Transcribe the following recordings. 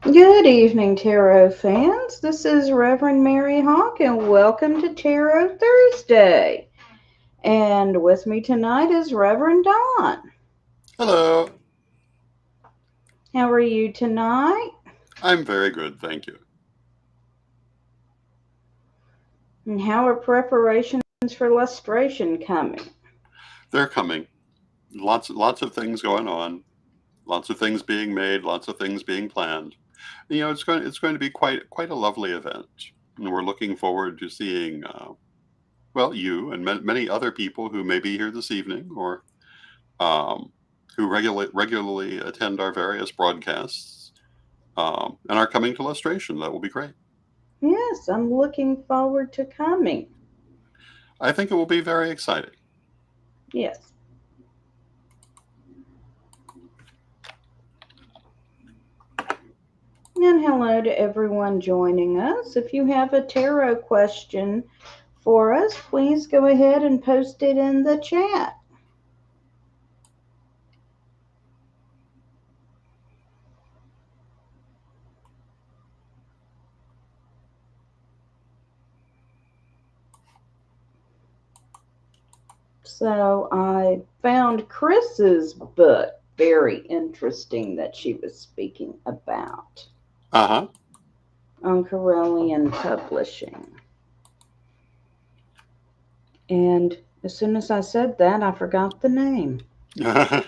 Good evening, Tarot fans. This is Reverend Mary Hawk, and welcome to Tarot Thursday. And with me tonight is Reverend Don. Hello. How are you tonight? I'm very good, thank you. And how are preparations for lustration coming? They're coming. Lots of things going on. Lots of things being made. Lots of things being planned. It's going to be quite a lovely event, and we're looking forward to seeing you and many other people who may be here this evening or um, who regularly attend our various broadcasts and are coming to Lustration. That will be great. Yes, I'm looking forward to coming. I think it will be very exciting. Yes. And hello to everyone joining us. If you have a tarot question for us, please go ahead and post it in the chat. So I found Chris's book very interesting that she was speaking about Uh on Corellian Publishing. And as soon as I said that, I forgot the name. huh.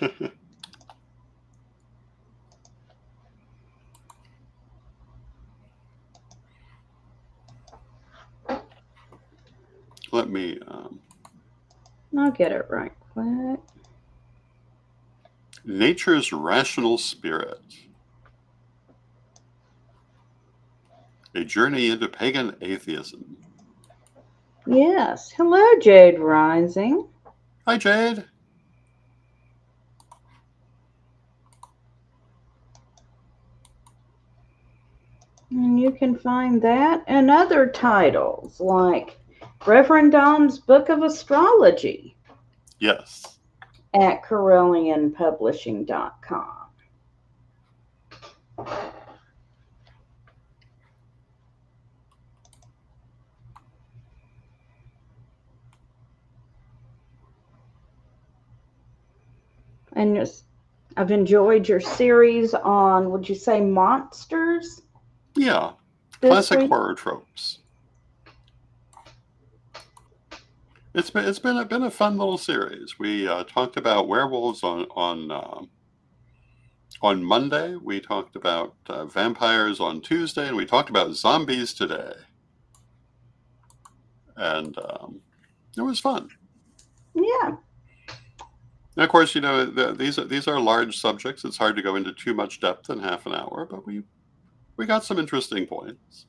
Let me. I'll get it right quick. Nature's Rational Spirit. A Journey into Pagan Atheism. Yes. Hello, Jade Rising. Hi, Jade. And you can find that and other titles like Reverend Dom's Book of Astrology Yes. at CorellianPublishing.com. And I've enjoyed your series on, would you say, monsters Yeah. this Classic week? horror tropes. It's been a fun little series. We talked about werewolves on Monday. We talked about vampires on Tuesday, and we talked about zombies today. And it was fun. Yeah. And of course, these are large subjects. It's hard to go into too much depth in half an hour, but we got some interesting points.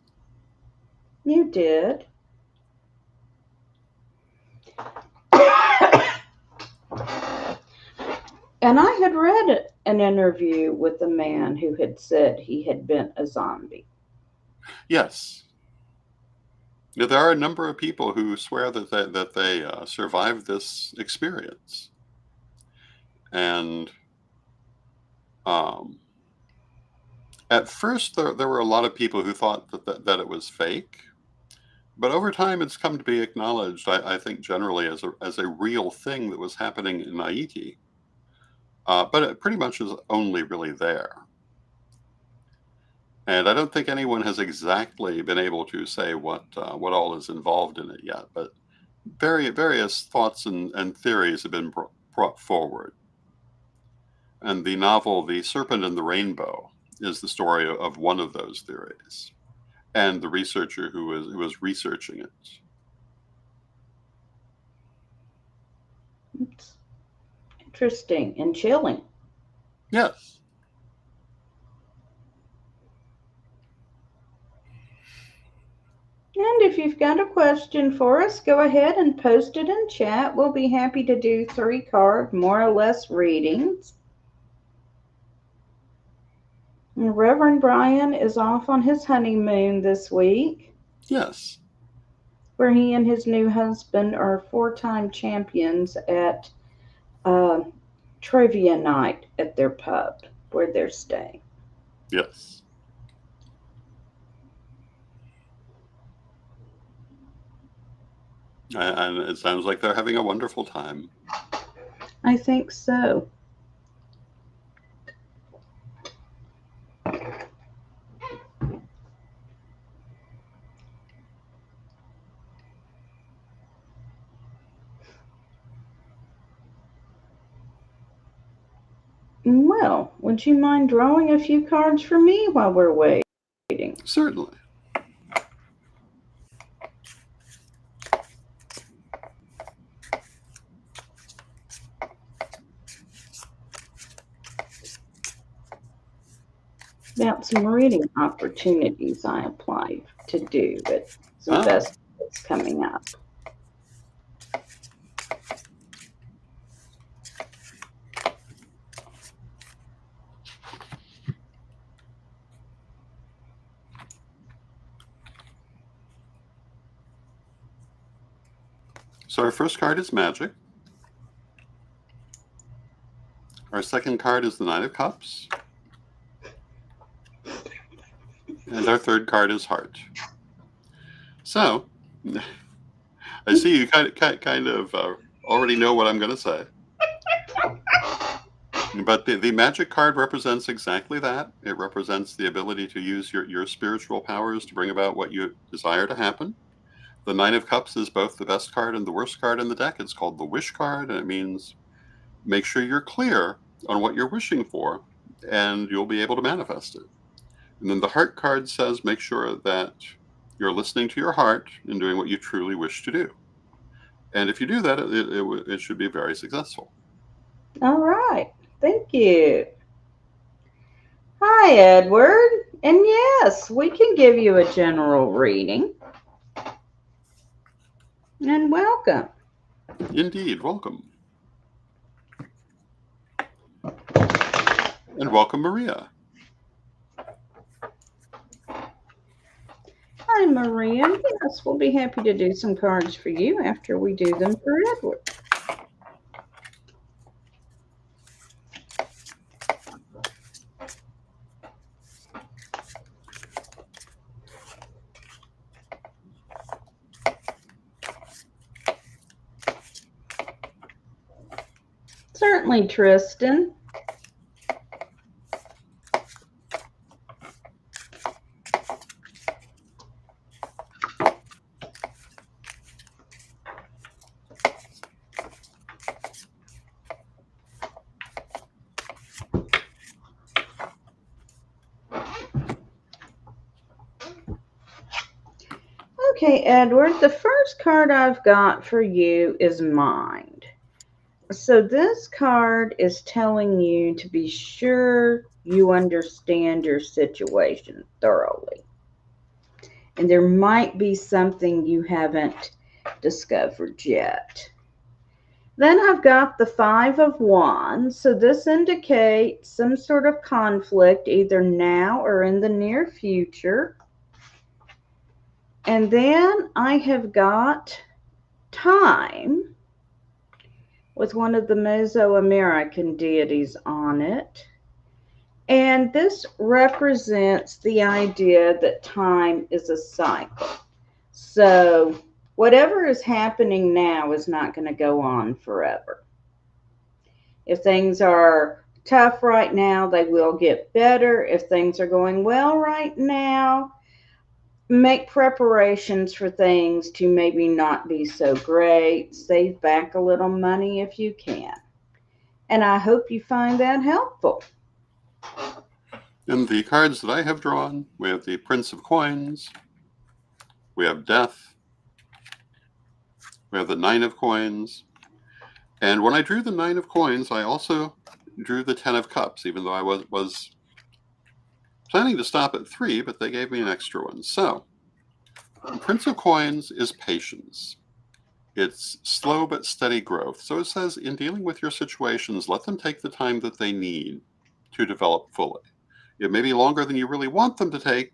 You did. And I had read an interview with a man who had said he had been a zombie. Yes. Yeah, there are a number of people who swear that they survived this experience, and um, at first there were a lot of people who thought that it was fake, but over time it's come to be acknowledged. I think generally as a real thing that was happening in Haiti, but it pretty much is only really there. And I don't think anyone has exactly been able to say what all is involved in it yet, but various thoughts and theories have been brought forward. And the novel The Serpent and the Rainbow is the story of one of those theories and the researcher who was researching it. It's interesting and chilling. Yes. And if you've got a question for us, go ahead and post it in chat. We'll be happy to do 3 card, more or less, readings. And Reverend Brian is off on his honeymoon this week, Yes. where he and his new husband are 4-time champions at uh, trivia night at their pub where they're staying. Yes. And it sounds like they're having a wonderful time. I think so. Well, would you mind drawing a few cards for me while we're waiting? Certainly. About some reading opportunities I apply to do at some festivals coming up. So our first card is Magic. Our second card is the Nine of Cups. And our third card is Heart. So, I see you kind of already know what I'm going to say. But the Magic card represents exactly that. It represents the ability to use your spiritual powers to bring about what you desire to happen. The Nine of Cups is both the best card and the worst card in the deck. It's called the Wish card, and it means make sure you're clear on what you're wishing for, and you'll be able to manifest it. And then the Heart card says make sure that you're listening to your heart and doing what you truly wish to do. And if you do that, it should be very successful. All right. Thank you. Hi, Edward. And yes, we can give you a general reading. And welcome. Indeed, welcome. And welcome, Maria. Hi, Maria. Yes, we'll be happy to do some cards for you after we do them for Edward. Certainly, Tristan. Okay, Edward, the first card I've got for you is Mind. So this card is telling you to be sure you understand your situation thoroughly. And there might be something you haven't discovered yet. Then I've got the Five of Wands. So this indicates some sort of conflict either now or in the near future. And then I have got Time with one of the Mesoamerican deities on it. And this represents the idea that time is a cycle. So whatever is happening now is not going to go on forever. If things are tough right now, they will get better. If things are going well right now, make preparations for things to maybe not be so great. Save back a little money if you can. And I hope you find that helpful. In the cards that I have drawn, we have the Prince of Coins, we have Death, we have the Nine of Coins, and when I drew the Nine of Coins, I also drew the Ten of Cups, even though I was planning to stop at 3, but they gave me an extra one. So, Prince of Coins is patience. It's slow but steady growth. So it says, in dealing with your situations, let them take the time that they need to develop fully. It may be longer than you really want them to take,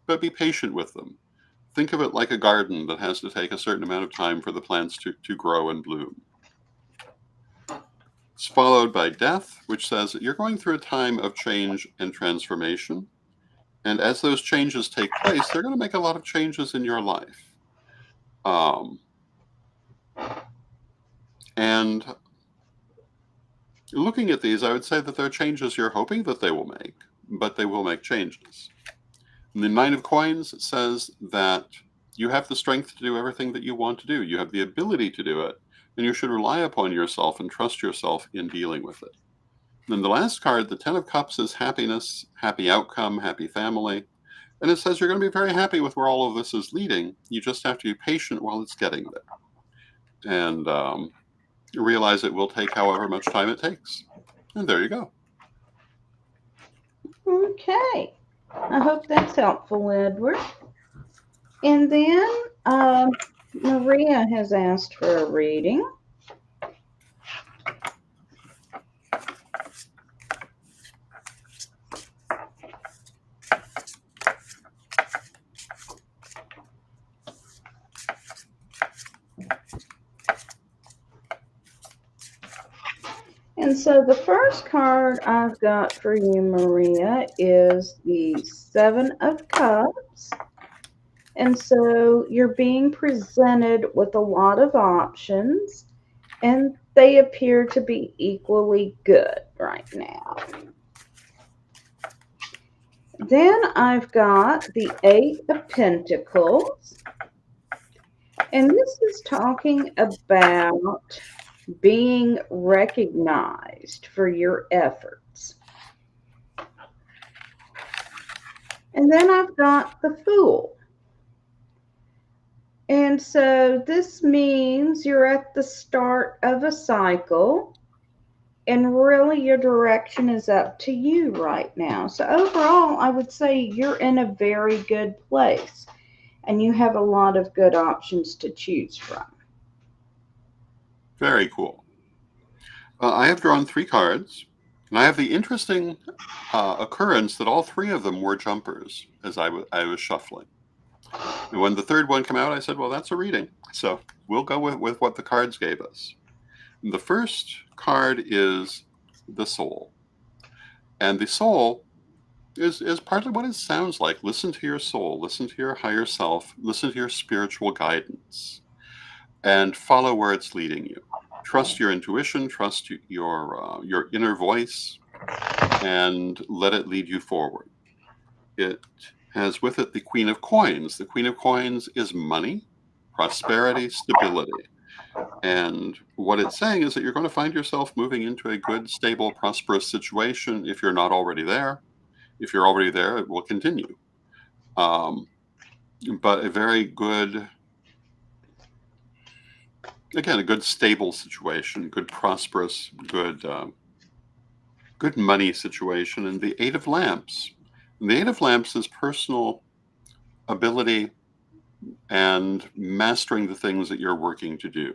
but be patient with them. Think of it like a garden that has to take a certain amount of time for the plants to grow and bloom. It's followed by Death, which says that you're going through a time of change and transformation. And as those changes take place, they're going to make a lot of changes in your life. And looking at these, I would say that they're changes you're hoping that they will make, but they will make changes. And the Nine of Coins says that you have the strength to do everything that you want to do. You have the ability to do it, and you should rely upon yourself and trust yourself in dealing with it. And then the last card, the Ten of Cups, is happiness, happy outcome, happy family. And it says you're going to be very happy with where all of this is leading. You just have to be patient while it's getting there. And realize it will take however much time it takes. And there you go. Okay. I hope that's helpful, Edward. And then Maria has asked for a reading. And so the first card I've got for you, Maria, is the Seven of Cups. And so you're being presented with a lot of options, and they appear to be equally good right now. Then I've got the Eight of Pentacles. And this is talking about being recognized for your efforts. And then I've got the Fool. And so this means you're at the start of a cycle, and really your direction is up to you right now. So overall, I would say you're in a very good place, and you have a lot of good options to choose from. Very cool. I have drawn 3 cards, and I have the interesting occurrence that all 3 of them were jumpers as I was shuffling. And when the third one came out, I said, well, that's a reading. So we'll go with what the cards gave us. And the first card is the Soul. And the Soul is partly what it sounds like. Listen to your soul. Listen to your higher self. Listen to your spiritual guidance. And follow where it's leading you. Trust your intuition. Trust your inner voice. And let it lead you forward. It has with it the Queen of Coins. The Queen of Coins is money, prosperity, stability. And what it's saying is that you're going to find yourself moving into a good, stable, prosperous situation if you're not already there. If you're already there, it will continue. But a very good, again, a good, stable situation, good, prosperous, good money situation. And the Eight of Lamps. And the Eight of Lamps is personal ability and mastering the things that you're working to do.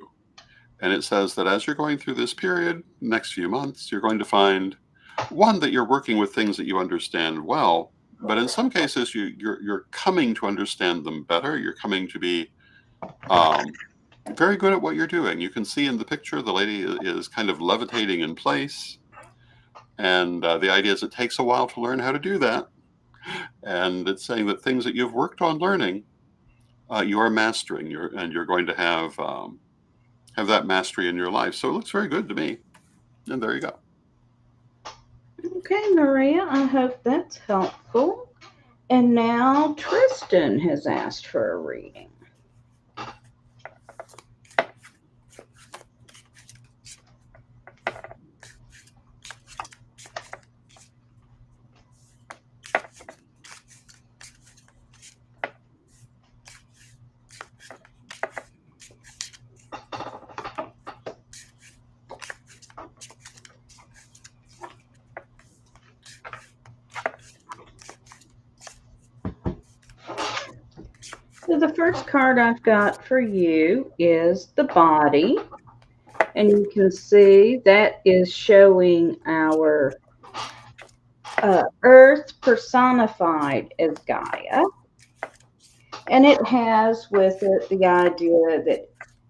And it says that as you're going through this period, next few months, you're going to find, one, that you're working with things that you understand well, but in some cases, you're coming to understand them better. You're coming to be very good at what you're doing. You can see in the picture, the lady is kind of levitating in place. And the idea is it takes a while to learn how to do that. And it's saying that things that you've worked on learning, you are mastering, and you're going to have that mastery in your life. So it looks very good to me. And there you go. Okay, Maria, I hope that's helpful. And now Tristan has asked for a reading. So the first card I've got for you is the Body. And you can see that is showing our Earth personified as Gaia. And it has with it the idea that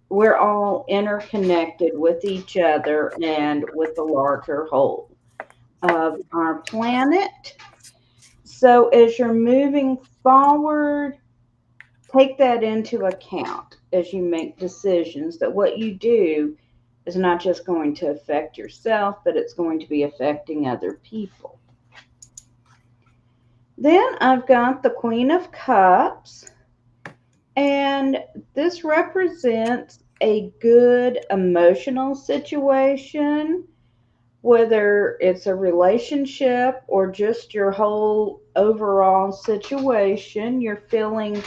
we're all interconnected with each other and with the larger whole of our planet. So as you're moving forward, take that into account. as you make decisions, that what you do is not just going to affect yourself, but it's going to be affecting other people. Then I've got the Queen of Cups, and this represents a good emotional situation, whether it's a relationship or just your whole overall situation. You're feeling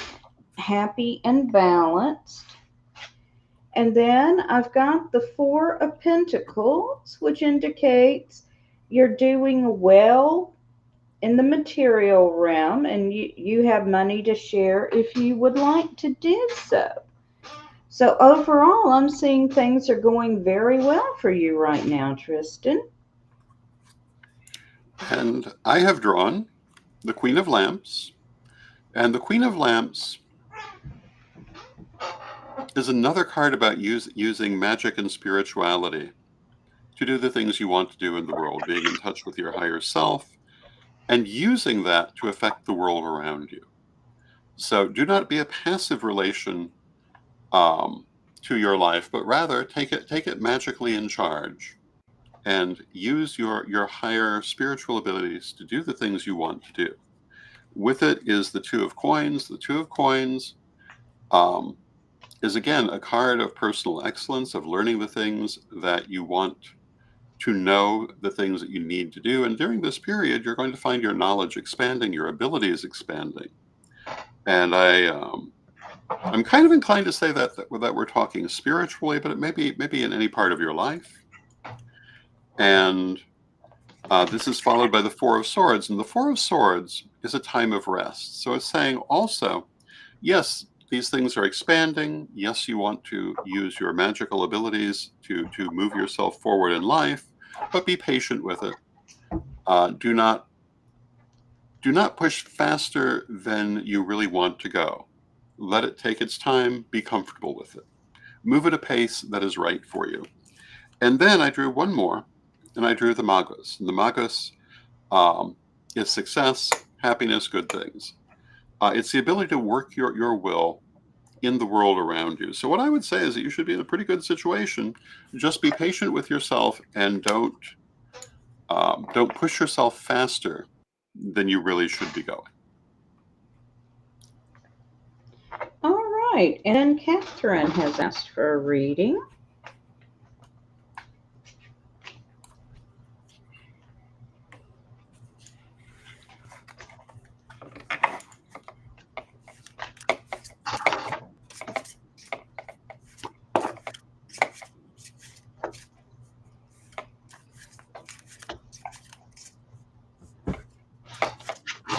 happy and balanced. And then I've got the Four of Pentacles, which indicates you're doing well in the material realm, and you have money to share if you would like to do so. So overall, I'm seeing things are going very well for you right now, Tristan. And I have drawn the Queen of Lamps. And the Queen of Lamps is another card about using magic and spirituality to do the things you want to do in the world, being in touch with your higher self, and using that to affect the world around you. So do not be a passive relation to your life, but rather take it magically in charge and use your higher spiritual abilities to do the things you want to do. With it is the Two of Coins. The Two of Coins is again a card of personal excellence, of learning the things that you want to know, the things that you need to do. And during this period, you're going to find your knowledge expanding, your abilities expanding. And I'm kind of inclined to say that we're talking spiritually, but it may be in any part of your life. And this is followed by the Four of Swords. And the Four of Swords is a time of rest. So it's saying also, yes, these things are expanding. Yes, you want to use your magical abilities to move yourself forward in life, but be patient with it. Do not push faster than you really want to go. Let it take its time. Be comfortable with it. Move at a pace that is right for you. And then I drew one more, and I drew the Magus. And the Magus is success, happiness, good things. It's the ability to work your will in the world around you. So what I would say is that you should be in a pretty good situation. Just be patient with yourself and don't push yourself faster than you really should be going. All right, and Catherine has asked for a reading.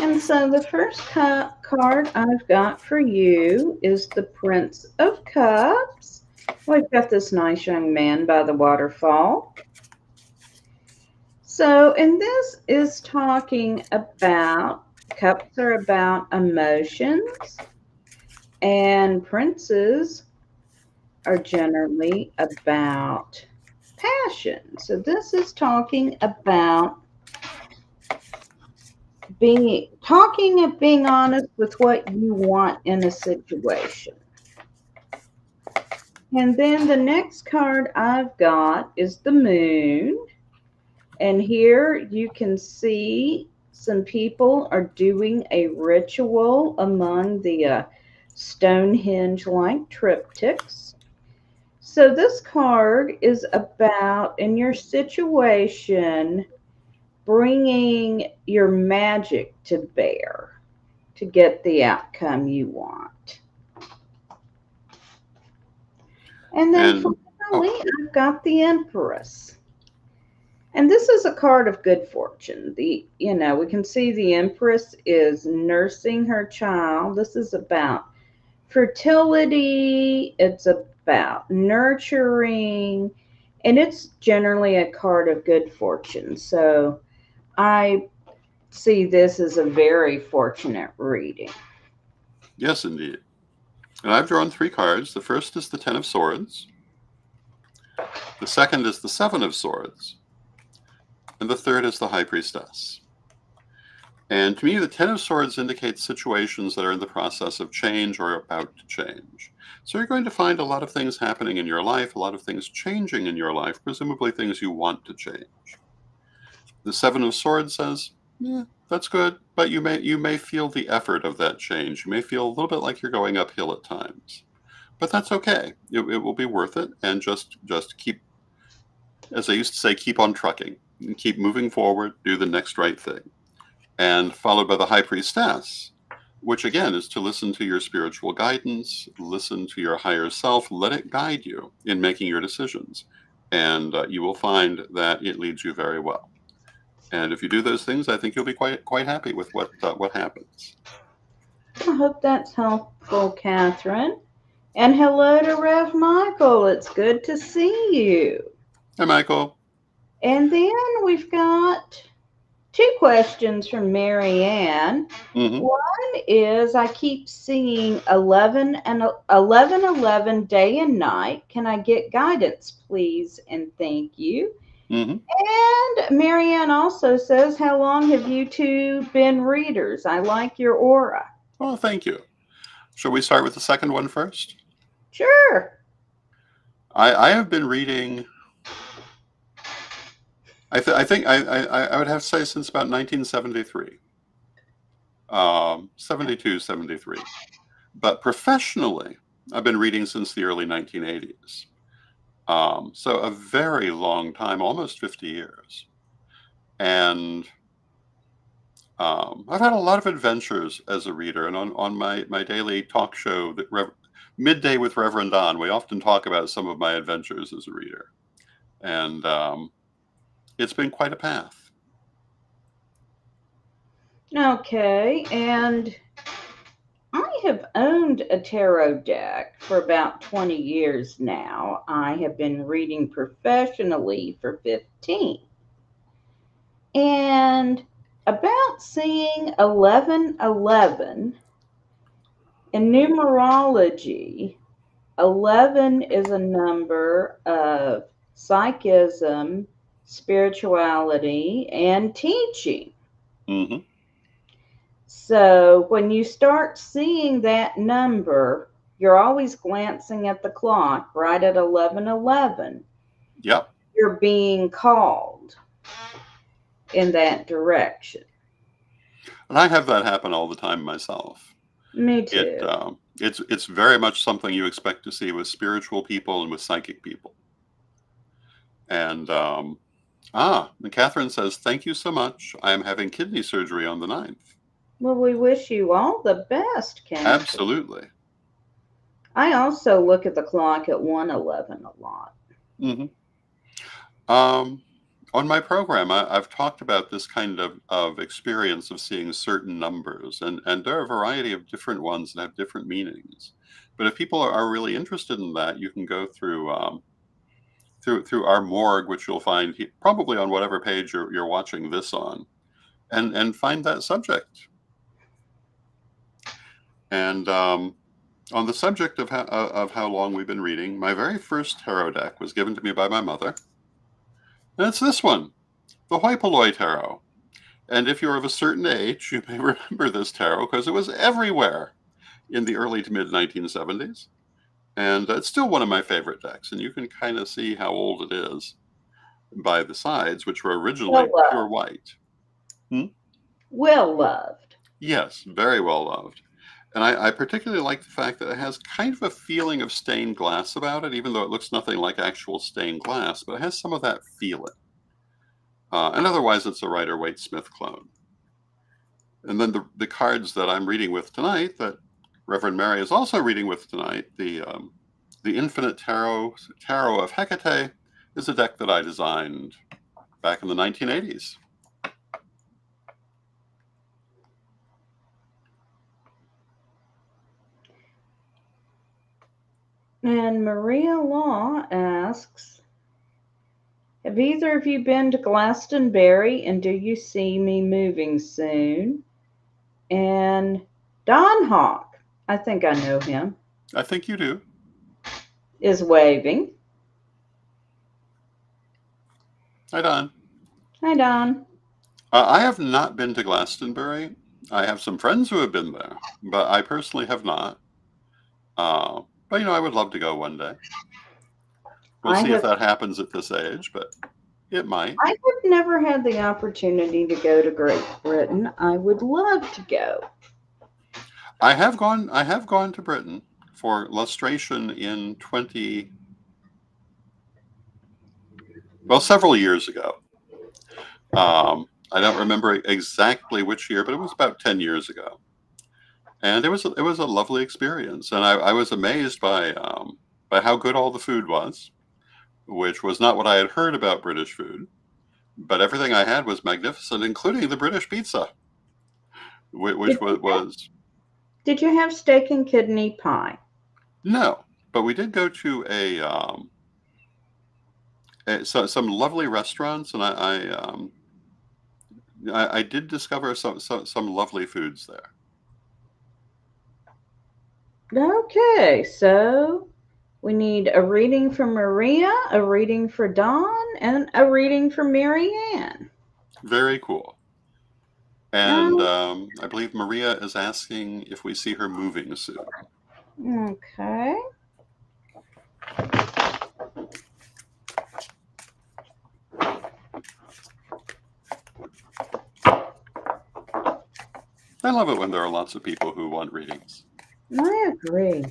And so the first card I've got for you is the Prince of Cups. We've got this nice young man by the waterfall. So, and this is talking about, cups are about emotions, and princes are generally about passion. So this is talking about being honest with what you want in a situation. And then the next card I've got is the Moon. And here you can see some people are doing a ritual among the Stonehenge-like triptychs. So this card is about, in your situation, bringing your magic to bear to get the outcome you want. And then finally, I've got the Empress. And this is a card of good fortune. We can see the Empress is nursing her child. This is about fertility. It's about nurturing. And it's generally a card of good fortune. So I see this as a very fortunate reading. Yes, indeed. And I've drawn 3 cards. The first is the Ten of Swords. The second is the Seven of Swords. And the third is the High Priestess. And to me, the Ten of Swords indicates situations that are in the process of change or about to change. So you're going to find a lot of things happening in your life, a lot of things changing in your life, presumably things you want to change. The Seven of Swords says, yeah, that's good, but you may feel the effort of that change. You may feel a little bit like you're going uphill at times. But that's okay. It will be worth it, and just keep, as I used to say, keep on trucking and keep moving forward, do the next right thing. And followed by the High Priestess, which again is to listen to your spiritual guidance, listen to your higher self, let it guide you in making your decisions. And you will find that it leads you very well. And if you do those things, I think you'll be quite happy with what happens. I hope that's helpful, Catherine. And hello to Rev Michael. It's good to see you. Hi, Michael. And then we've got 2 questions from Mary Ann. Mm-hmm. One is, I keep seeing 11 and 11 day and night. Can I get guidance, please? And thank you. Mm-hmm. And Mary Ann also says, how long have you two been readers? I like your aura. Oh, thank you. Shall we start with the second one first? Sure. I have been reading, I think I would have to say since about 1973. 72, 73. But professionally, I've been reading since the early 1980s. So a very long time, almost 50 years. And I've had a lot of adventures as a reader. And on my daily talk show, Midday with Reverend Don, we often talk about some of my adventures as a reader. And it's been quite a path. Okay, and I have owned a tarot deck for about 20 years now. I have been reading professionally for 15. And about seeing 1111 in numerology, 11 is a number of psychism, spirituality, and teaching. Mm-hmm. So when you start seeing that number, you're always glancing at the clock right at 11:11. Yep. You're being called in that direction. And I have that happen all the time myself. Me too. It's very much something you expect to see with spiritual people and with psychic people. And and Catherine says, thank you so much. I am having kidney surgery on the 9th. Well, we wish you all the best, Catherine. Absolutely. I also look at the clock at 1:11 a lot. Mm-hmm. On my program, I've talked about this kind of experience of seeing certain numbers, and there are a variety of different ones that have different meanings. But if people are really interested in that, you can go through through our morgue, which you'll find probably on whatever page you're watching this on, and find that subject. And on the subject of how long we've been reading, my very first tarot deck was given to me by my mother. And it's this one, the Hoi Polloi Tarot. And if you're of a certain age, you may remember this tarot because it was everywhere in the early to mid 1970s. And it's still one of my favorite decks. And you can kind of see how old it is by the sides, which were originally pure white. Well loved. Yes, very well loved. And I particularly like the fact that it has kind of a feeling of stained glass about it, even though it looks nothing like actual stained glass, but it has some of that feeling. And otherwise, it's a Rider-Waite-Smith clone. And then the cards that I'm reading with tonight, that Reverend Mary is also reading with tonight, the Infinite Tarot of Hecate, is a deck that I designed back in the 1980s. And Maria Law asks, have either of you been to Glastonbury, and do you see me moving soon? And Don Hawk, I think I know him. I think you do. Is waving. Hi, Don. Hi, Don. I have not been to Glastonbury. I have some friends who have been there, but I personally have not. But I would love to go one day. We'll I see if have that happens at this age, but it might. I have never had the opportunity to go to Great Britain. I would love to go. I have gone. I have gone to Britain for lustration in several years ago. I don't remember exactly which year, but it was about 10 years ago, and it was a lovely experience, and I was amazed by how good all the food was, which was not what I had heard about British food. But everything I had was magnificent, including the British pizza, which Did was, you have, was did you have steak and kidney pie? no. But we did go to some lovely restaurants, and I did discover some lovely foods there. Okay, so we need a reading for Maria, a reading for Dawn, and a reading for Marianne. Very cool. And Oh, I believe Maria is asking if we see her moving soon. okay. I love it when there are lots of people who want readings. I agree.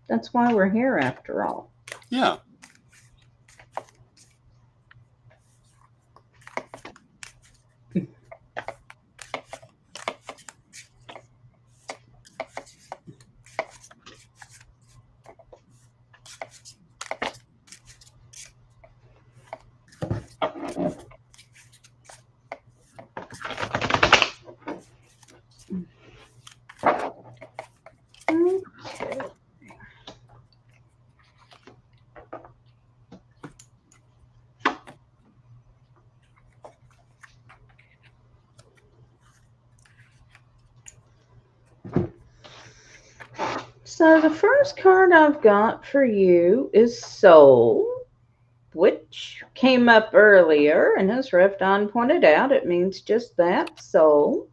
That's why we're here after all. Yeah. Okay. So the first card I've got for you is Soul, which came up earlier, and as Refdon pointed out, it means just that, soul.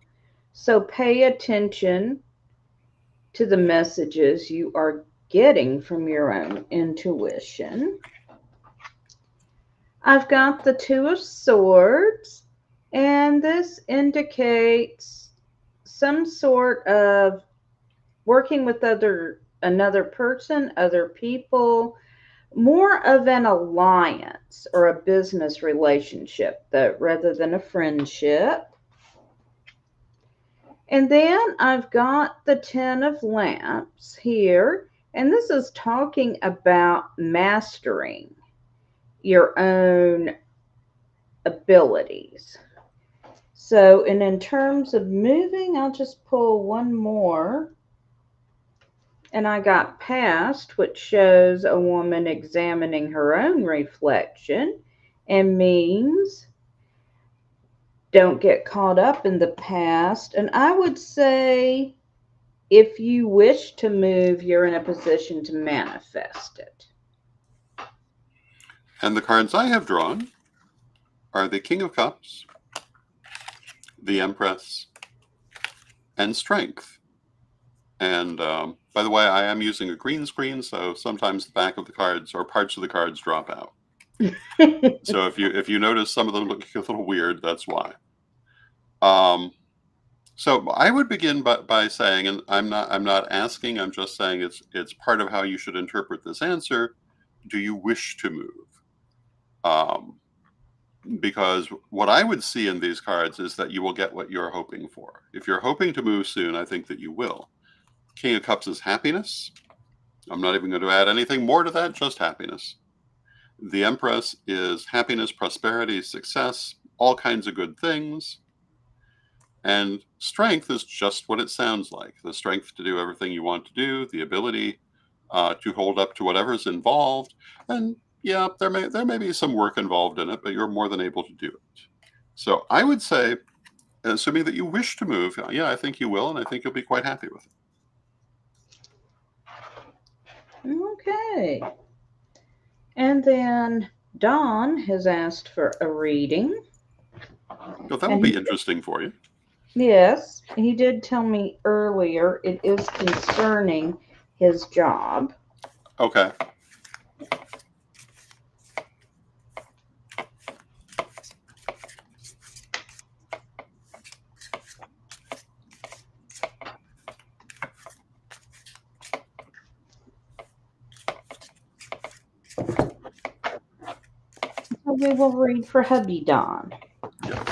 So pay attention to the messages you are getting from your own intuition. I've got the Two of Swords, and this indicates some sort of working with another person, other people, more of an alliance or a business relationship that rather than a friendship. And then I've got the Ten of Lamps here, and this is talking about mastering your own abilities. So, and in terms of moving, I'll just pull one more. And I got past, which shows a woman examining her own reflection and means don't get caught up in the past. And I would say if you wish to move, you're in a position to manifest it. And the cards I have drawn are the King of Cups, the Empress, and Strength. And by the way, I am using a green screen, so sometimes the back of the cards or parts of the cards drop out. So if you notice some of them look a little weird, that's why. So I would begin by saying, and I'm not asking, I'm just saying it's part of how you should interpret this answer. Do you wish to move? Because what I would see in these cards is that you will get what you're hoping for. If you're hoping to move soon, I think that you will. King of Cups is happiness. I'm not even going to add anything more to that, just happiness. The Empress is happiness, prosperity, success, all kinds of good things. And Strength is just what it sounds like. The strength to do everything you want to do, the ability to hold up to whatever's involved. And yeah, there may be some work involved in it, but you're more than able to do it. So I would say, assuming that you wish to move, yeah, I think you will, and I think you'll be quite happy with it. Okay. And then Dawn has asked for a reading. So that will And be interesting for you. yes, he did tell me earlier it is concerning his job. Okay. So we will read for hubby Don. Yes.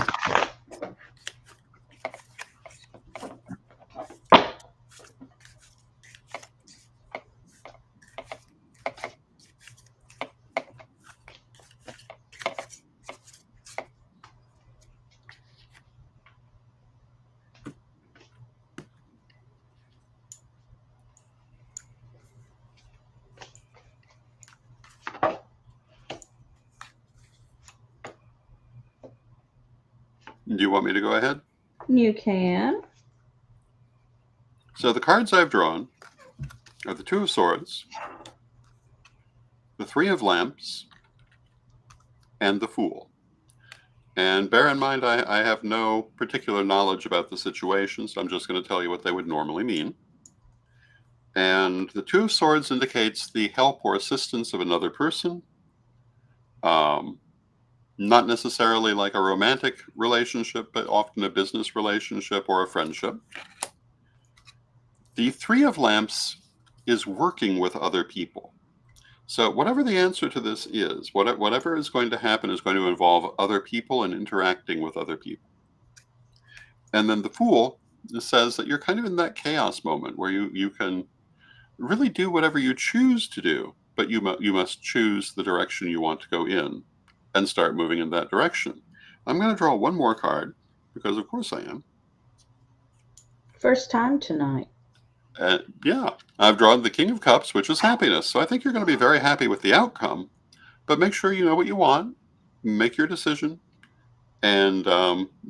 Do you want me to go ahead? You can. So the cards I've drawn are the Two of Swords, the Three of Lamps, and the Fool. And bear in mind, I have no particular knowledge about the situation, so I'm just going to tell you what they would normally mean. And the Two of Swords indicates the help or assistance of another person. Not necessarily like a romantic relationship, but often a business relationship or a friendship. The Three of Lamps is working with other people. So whatever the answer to this is, whatever is going to happen is going to involve other people and interacting with other people. And then the Fool says that you're kind of in that chaos moment where you can really do whatever you choose to do, but you must choose the direction you want to go in and start moving in that direction. I'm going to draw one more card because of course I am. First time tonight. Yeah, I've drawn the King of Cups, which is happiness. So I think you're going to be very happy with the outcome, but make sure you know what you want, make your decision, and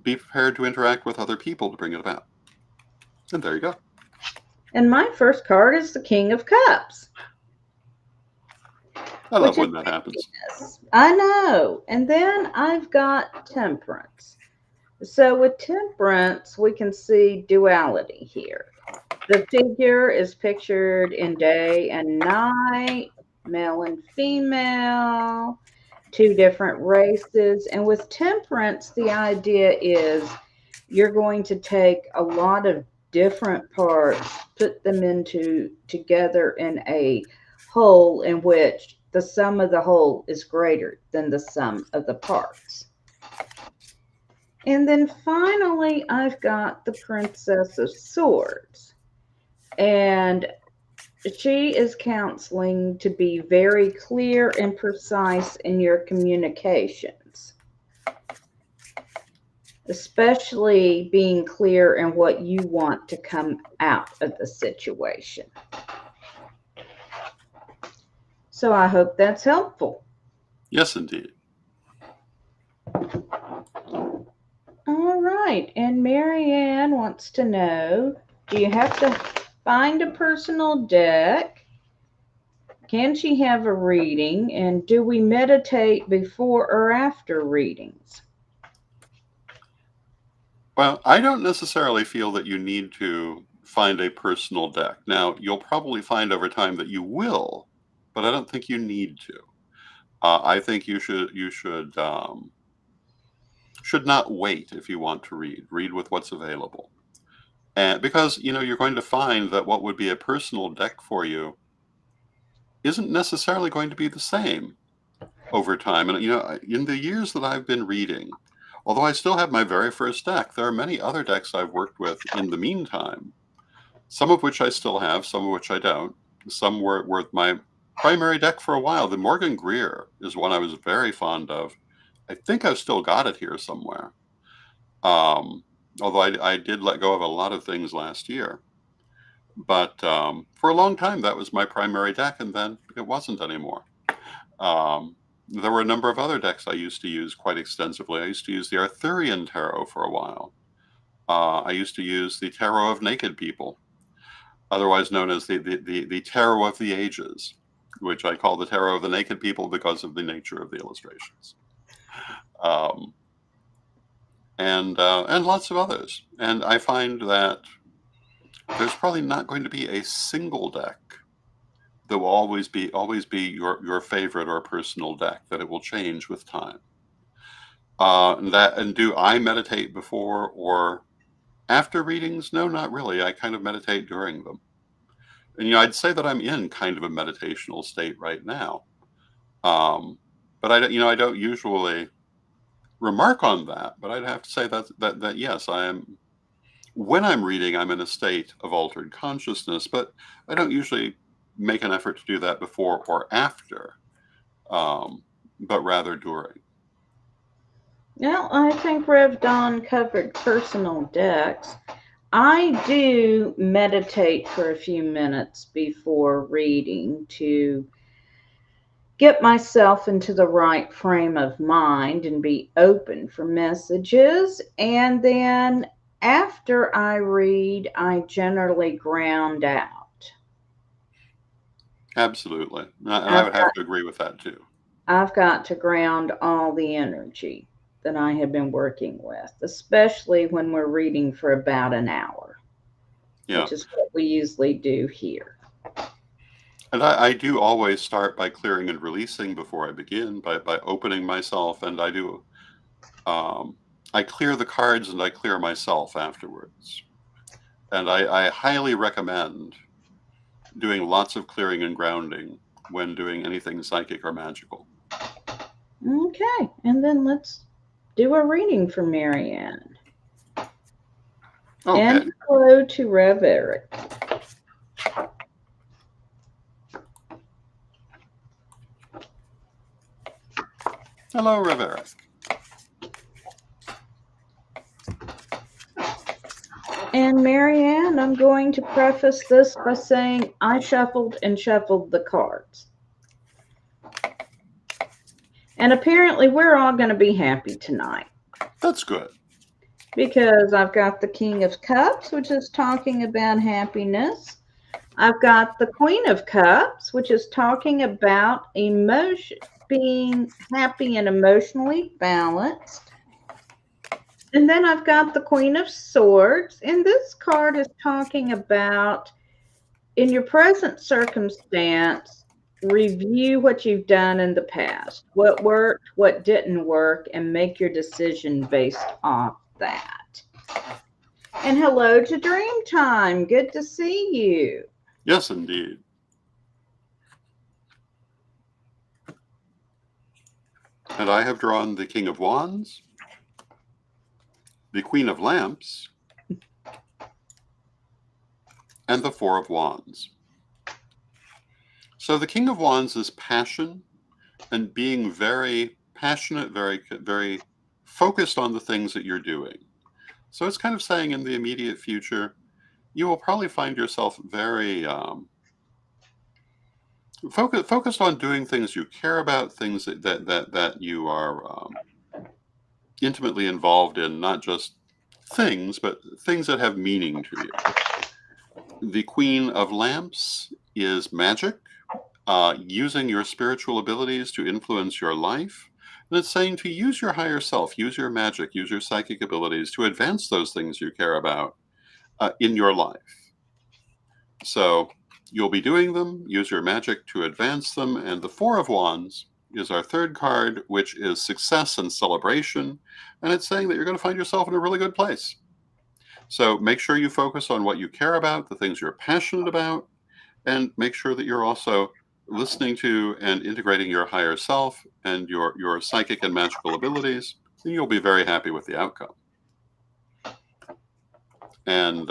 be prepared to interact with other people to bring it about. And there you go. And my first card is the King of Cups, I love which is when that happens. happiness. I know. And then I've got Temperance. So with Temperance, we can see duality here. The figure is pictured in day and night, male and female, two different races. And with Temperance, the idea is you're going to take a lot of different parts, put them into together in a whole in which the sum of the whole is greater than the sum of the parts. And then finally, I've got the Princess of Swords. And she is counseling to be very clear and precise in your communications, especially being clear in what you want to come out of the situation. So I hope that's helpful. Yes, indeed. All right. And Marianne wants to know, do you have to find a personal deck? Can she have a reading? And do we meditate before or after readings? Well, I don't necessarily feel that you need to find a personal deck. Now, you'll probably find over time that you will, but I don't think you need to. I think you should not wait if you want to read. Read with what's available, and because you're going to find that what would be a personal deck for you isn't necessarily going to be the same over time. And in the years that I've been reading, although I still have my very first deck, there are many other decks I've worked with in the meantime. Some of which I still have, some of which I don't. Some were my primary deck for a while. The Morgan Greer is one I was very fond of. I think I've still got it here somewhere. Um, Although I did let go of a lot of things last year. But for a long time, that was my primary deck, and then it wasn't anymore. There were a number of other decks I used to use quite extensively. I used to use the Arthurian Tarot for a while. I used to use the Tarot of Naked People, otherwise known as the Tarot of the Ages, which I call the Tarot of the Naked People because of the nature of the illustrations. and lots of others. And I find that there's probably not going to be a single deck that will always be your favorite or personal deck, that it will change with time. And do I meditate before or after readings? No, not really. I kind of meditate during them. And I'd say that I'm in kind of a meditational state right now. But I don't usually remark on that. But I'd have to say that yes, I am. When I'm reading, I'm in a state of altered consciousness, but I don't usually make an effort to do that before or after, but rather during. Now, I think Rev Don covered personal decks. I do meditate for a few minutes before reading to get myself into the right frame of mind and be open for messages. And then after I read, I generally ground out. Absolutely. And I would have to agree with that too. I've got to ground all the energy that I have been working with, especially when we're reading for about an hour, Yeah. which is what we usually do here. And I do always start by clearing and releasing before I begin, by opening myself, and I clear the cards and I clear myself afterwards. And I highly recommend doing lots of clearing and grounding when doing anything psychic or magical. Okay, and then let's do a reading for Marianne. Okay. And hello to Rev Eric. Hello, Rev Eric. And Marianne, I'm going to preface this by saying I shuffled and shuffled the cards. And apparently we're all going to be happy tonight. That's good. Because I've got the King of Cups, which is talking about happiness. I've got the Queen of Cups, which is talking about emotion, being happy and emotionally balanced. And then I've got the Queen of Swords, and this card is talking about, in your present circumstance, review what you've done in the past, what worked, what didn't work, and make your decision based off that. And hello to Dreamtime. Good to see you. Yes, indeed. And I have drawn the King of Wands, the Queen of Lamps, and the Four of Wands. So the King of Wands is passion and being very passionate, very focused on the things that you're doing. So it's kind of saying in the immediate future, you will probably find yourself very focused on doing things you care about, things that you are intimately involved in, not just things, but things that have meaning to you. The Queen of Lamps is magic, using your spiritual abilities to influence your life. And it's saying to use your higher self, use your magic, use your psychic abilities to advance those things you care about in your life. So you'll be doing them, use your magic to advance them. And the Four of Wands is our third card, which is success and celebration. And it's saying that you're going to find yourself in a really good place. So make sure you focus on what you care about, the things you're passionate about, and make sure that you're also listening to and integrating your higher self and your psychic and magical abilities, and you'll be very happy with the outcome. And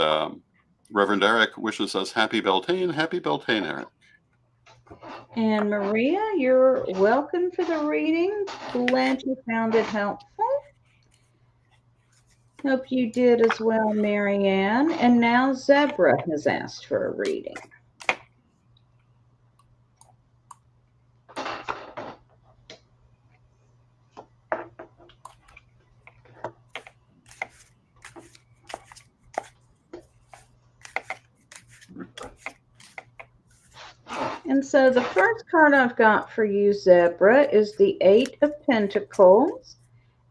Reverend Eric wishes us happy Beltane. Happy Beltane, Eric. And Maria, you're welcome for the reading. Glad you found it helpful. Hope you did as well, Marianne. And now Zebra has asked for a reading. And so the first card I've got for you, Zebra, is the Eight of Pentacles.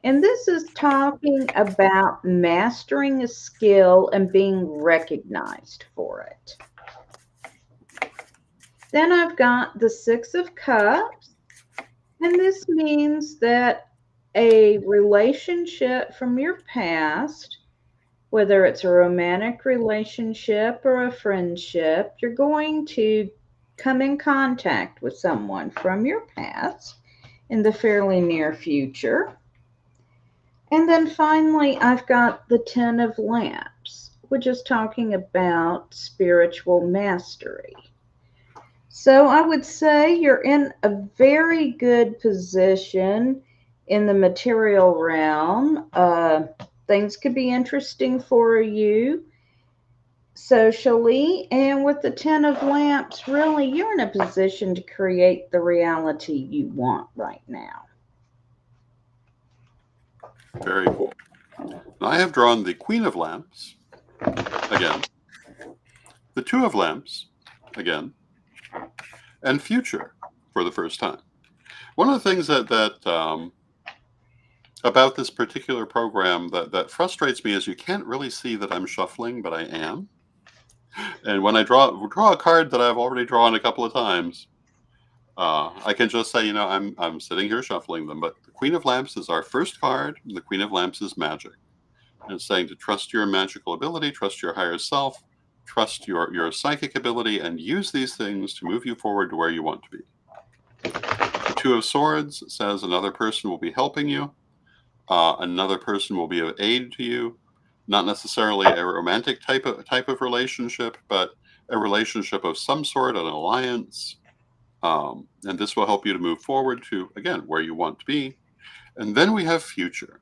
And this is talking about mastering a skill and being recognized for it. Then I've got the Six of Cups, and this means that a relationship from your past, whether it's a romantic relationship or a friendship, you're going to come in contact with someone from your past in the fairly near future. And then finally, I've got the Ten of Lamps, which is talking about spiritual mastery. So I would say you're in a very good position in the material realm. Things could be interesting for you socially. And with the Ten of Lamps, really, you're in a position to create the reality you want right now. Very cool. Now I have drawn the Queen of Lamps again, the Two of Lamps again, and Future for the first time. One of the things that about this particular program that frustrates me is you can't really see that I'm shuffling, but I am. And when I draw a card that I've already drawn a couple of times, I can just say, I'm sitting here shuffling them. But the Queen of Lamps is our first card. And the Queen of Lamps is magic. And it's saying to trust your magical ability, trust your higher self, trust your psychic ability, and use these things to move you forward to where you want to be. The Two of Swords says another person will be helping you. Another person will be of aid to you. Not necessarily a romantic type of relationship, but a relationship of some sort, an alliance. And this will help you to move forward to, again, where you want to be. And then we have Future.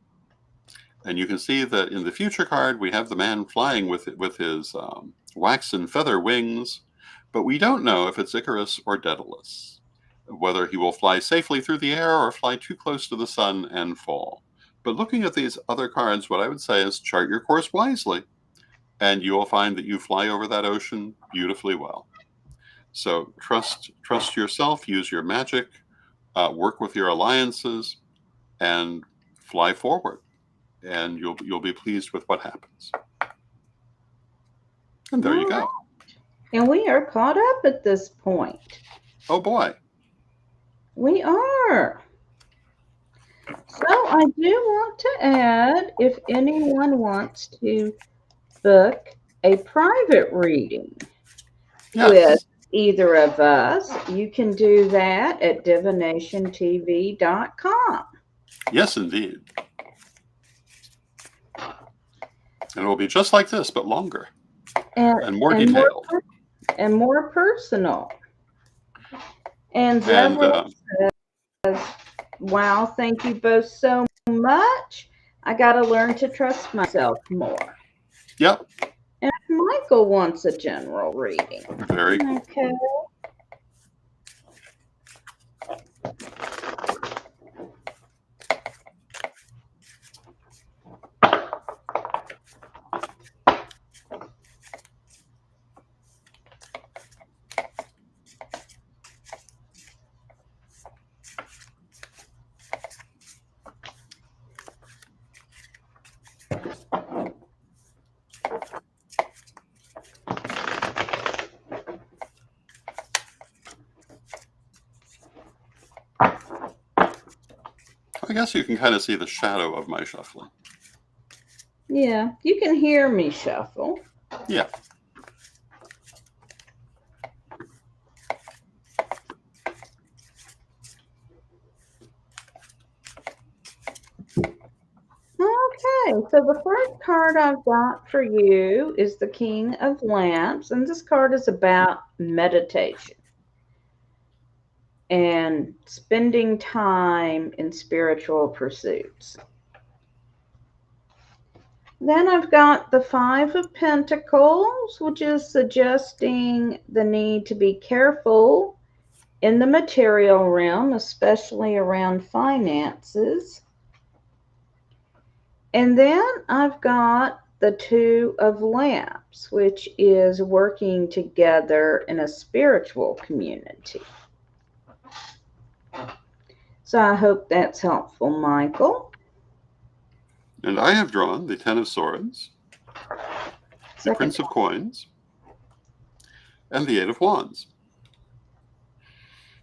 And you can see that in the Future card, we have the man flying with his wax and feather wings, but we don't know if it's Icarus or Daedalus, whether he will fly safely through the air or fly too close to the sun and fall. But looking at these other cards, what I would say is chart your course wisely, and you will find that you fly over that ocean beautifully well. So trust yourself, use your magic, work with your alliances, and fly forward. And you'll be pleased with what happens. And there you go. And we are caught up at this point. Oh boy. We are. So I do want to add, if anyone wants to book a private reading with either of us, you can do that at divinationtv.com. Yes, indeed. And it will be just like this, but longer and more detailed. And more personal. And Deborah says, wow, thank you both so much. I got to learn to trust myself more. Yep. And Michael wants a general reading. Very cool. Okay. I guess you can kind of see the shadow of my shuffling. Yeah, you can hear me shuffle. Yeah. Okay, so the first card I've got for you is the King of Lamps, and this card is about meditation and spending time in spiritual pursuits. Then I've got the Five of Pentacles, which is suggesting the need to be careful in the material realm, especially around finances. And then I've got the Two of Lamps, which is working together in a spiritual community. So I hope that's helpful, Michael. And I have drawn the Ten of Swords, the Prince of Coins, and the Eight of Wands.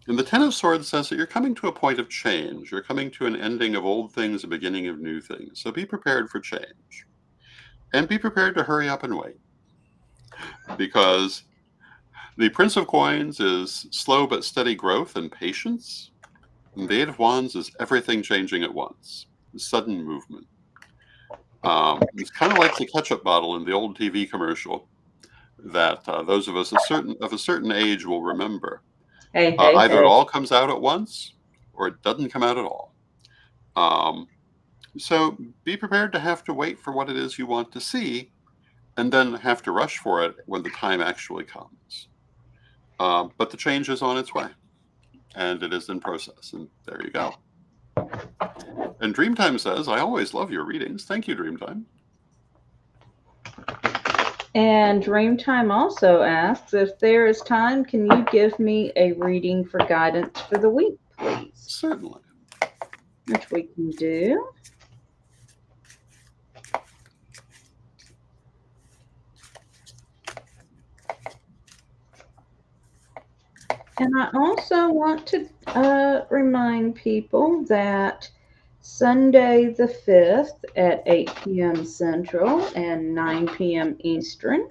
And the Ten of Swords says that you're coming to a point of change. You're coming to an ending of old things, a beginning of new things. So be prepared for change. And be prepared to hurry up and wait. Because the Prince of Coins is slow but steady growth and patience. And the Eight of Wands is everything changing at once. Sudden movement. It's kind of like the ketchup bottle in the old TV commercial that those of us of a certain age will remember. Either it all comes out at once or it doesn't come out at all. So be prepared to have to wait for what it is you want to see and then have to rush for it when the time actually comes. But the change is on its way and it is in process. And there you go. And Dreamtime says, I always love your readings. Thank you, Dreamtime. And Dreamtime also asks, if there is time, can you give me a reading for guidance for the week, please? Certainly. Which we can do. And I also want to remind people that Sunday the 5th at 8 p.m. Central and 9 p.m. Eastern,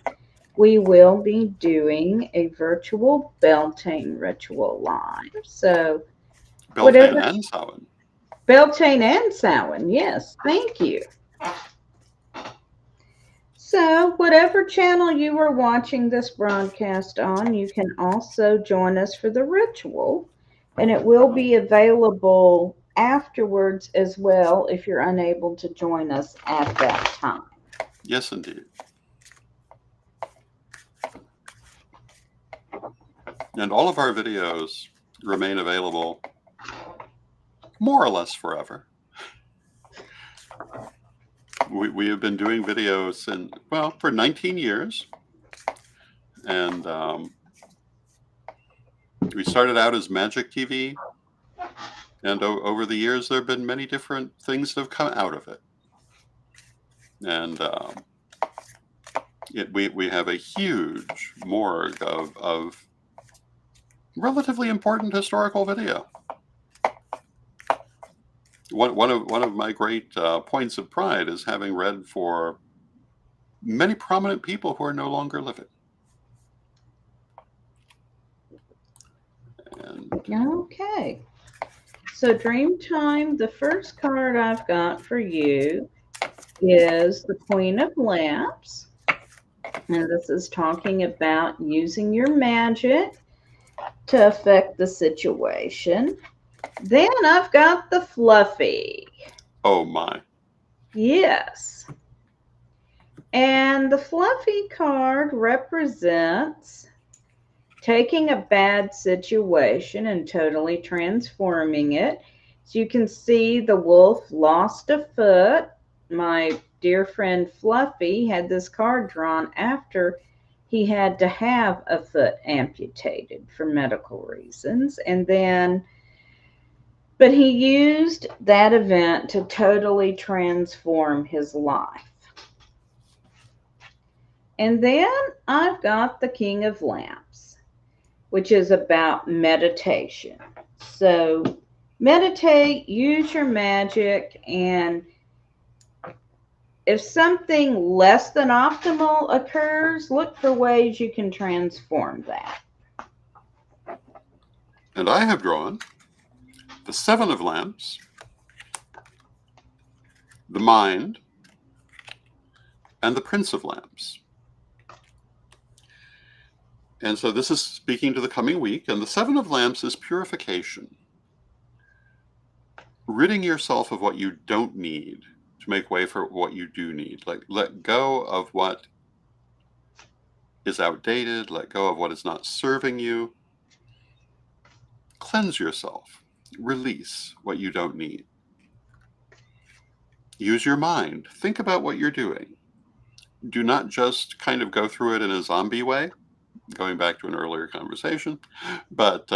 we will be doing a virtual Beltane ritual live. So Beltane and Samhain. Beltane and Samhain, yes, thank you. So whatever channel you are watching this broadcast on, you can also join us for the ritual, and it will be available afterwards as well if you're unable to join us at that time. Yes, indeed. And all of our videos remain available more or less forever. We have been doing videos for 19 years. And we started out as Magic TV. And over the years, there have been many different things that have come out of it. And we have a huge morgue of relatively important historical video. One of my great points of pride is having read for many prominent people who are no longer living. Okay. So Dreamtime, the first card I've got for you is the Queen of Lamps. And this is talking about using your magic to affect the situation. Then I've got the Fluffy. Oh my. Yes. And the Fluffy card represents taking a bad situation and totally transforming it. So you can see the wolf lost a foot. My dear friend Fluffy had this card drawn after he had to have a foot amputated for medical reasons. But he used that event to totally transform his life. And then I've got the King of Lamps, which is about meditation. So meditate, use your magic, and if something less than optimal occurs, look for ways you can transform that. And I have drawn the Seven of Lamps, the Mind, and the Prince of Lamps. And so this is speaking to the coming week, and the Seven of Lamps is purification. Ridding yourself of what you don't need to make way for what you do need. Like, let go of what is outdated, let go of what is not serving you. Cleanse yourself. Release what you don't need. Use your mind. Think about what you're doing. Do not just kind of go through it in a zombie way, going back to an earlier conversation, but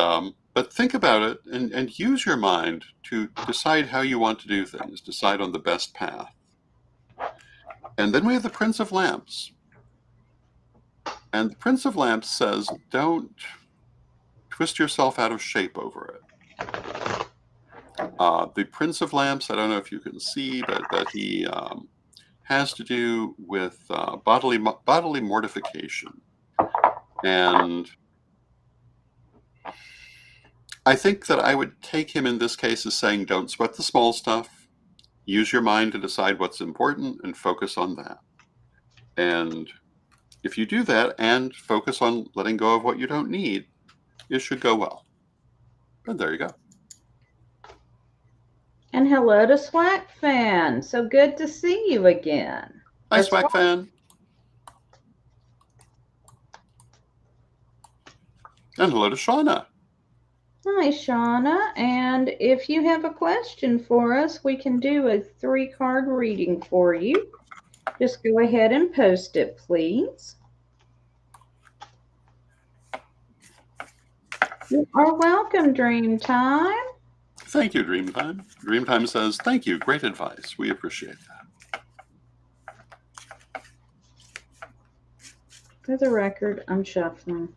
think about it and use your mind to decide how you want to do things, decide on the best path. And then we have the Prince of Lamps. And the Prince of Lamps says, don't twist yourself out of shape over it. The Prince of Lamps, I don't know if you can see, but he has to do with bodily mortification. And I think that I would take him in this case as saying, don't sweat the small stuff. Use your mind to decide what's important and focus on that. And if you do that and focus on letting go of what you don't need, it should go well. And there you go. And hello to Swack Fan. So good to see you again. Hi, Swack Fan. And hello to Shauna. Hi, Shauna. And if you have a question for us, we can do a 3-card reading for you. Just go ahead and post it, please. You are welcome, Dreamtime. Thank you, Dreamtime. Dreamtime says, thank you. Great advice. We appreciate that. For the record, I'm shuffling.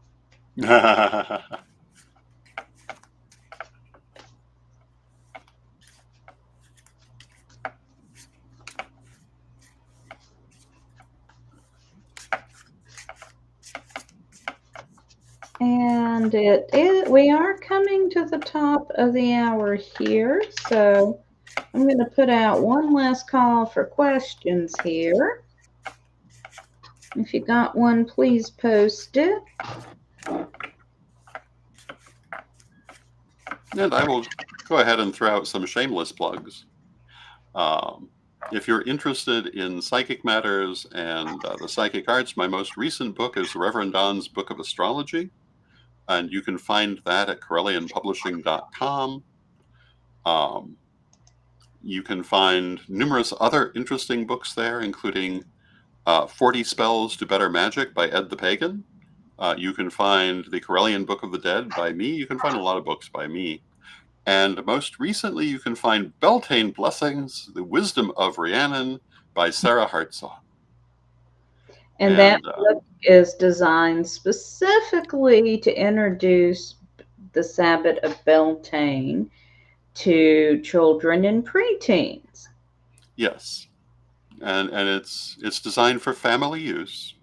And we are coming to the top of the hour here, so I'm going to put out one last call for questions here. If you got one, please post it. And I will go ahead and throw out some shameless plugs. If you're interested in psychic matters and the psychic arts, my most recent book is Reverend Don's Book of Astrology. And you can find that at CorellianPublishing.com. You can find numerous other interesting books there, including 40 Spells to Better Magic by Ed the Pagan. You can find the Corellian Book of the Dead by me. You can find a lot of books by me. And most recently, you can find Beltane Blessings, The Wisdom of Rhiannon by Sarah Hartsaw. And that book is designed specifically to introduce the Sabbat of Beltane to children and preteens. Yes, and it's designed for family use,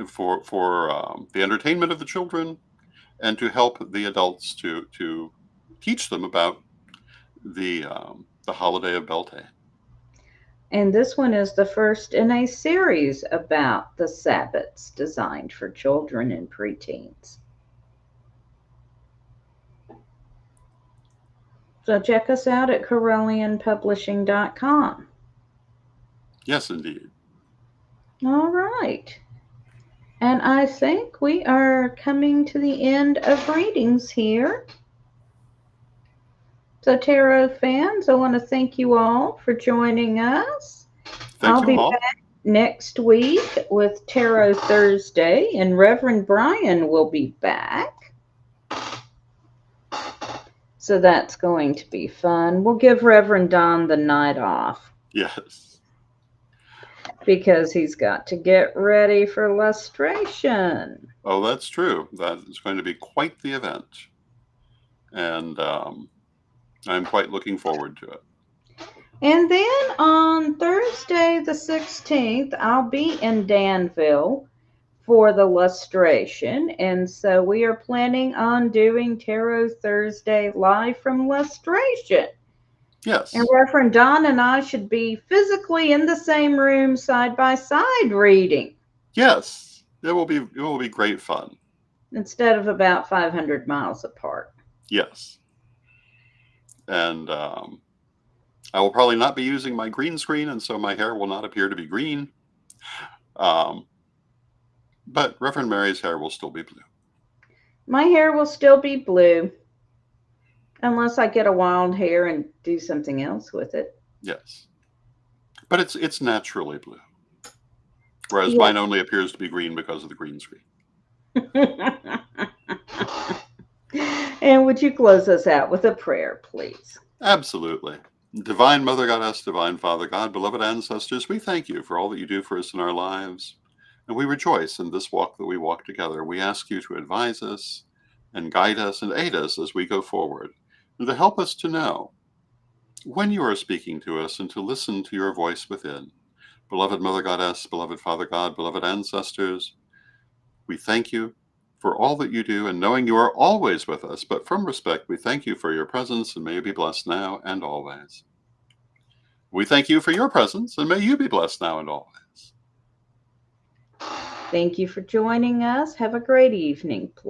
for the entertainment of the children, and to help the adults to teach them about the holiday of Beltane. And this one is the first in a series about the Sabbats designed for children and preteens. So check us out at CorellianPublishing.com. Yes, indeed. All right. And I think we are coming to the end of readings here. So tarot fans, I want to thank you all for joining us. I'll be back next week with Tarot Thursday, and Reverend Brian will be back. So that's going to be fun. We'll give Reverend Don the night off. Yes. Because he's got to get ready for lustration. Oh, that's true. That is going to be quite the event. And I'm quite looking forward to it. And then on Thursday the 16th, I'll be in Danville for the lustration. And so we are planning on doing Tarot Thursday live from lustration. Yes. And Reverend Don and I should be physically in the same room side by side reading. Yes. It will be great fun. Instead of about 500 miles apart. Yes. And I will probably not be using my green screen, and so my hair will not appear to be green. But Reverend Mary's hair will still be blue. My hair will still be blue. Unless I get a wild hair and do something else with it. Yes. But it's naturally blue. Whereas mine only appears to be green because of the green screen. And would you close us out with a prayer, please? Absolutely. Divine Mother Goddess, Divine Father God, beloved ancestors, we thank you for all that you do for us in our lives. And we rejoice in this walk that we walk together. We ask you to advise us and guide us and aid us as we go forward, and to help us to know when you are speaking to us and to listen to your voice within. Beloved Mother Goddess, beloved Father God, beloved ancestors, we thank you for all that you do, and knowing you are always with us, but from respect, we thank you for your presence, and may you be blessed now and always. We thank you for your presence, and may you be blessed now and always. Thank you for joining us. Have a great evening.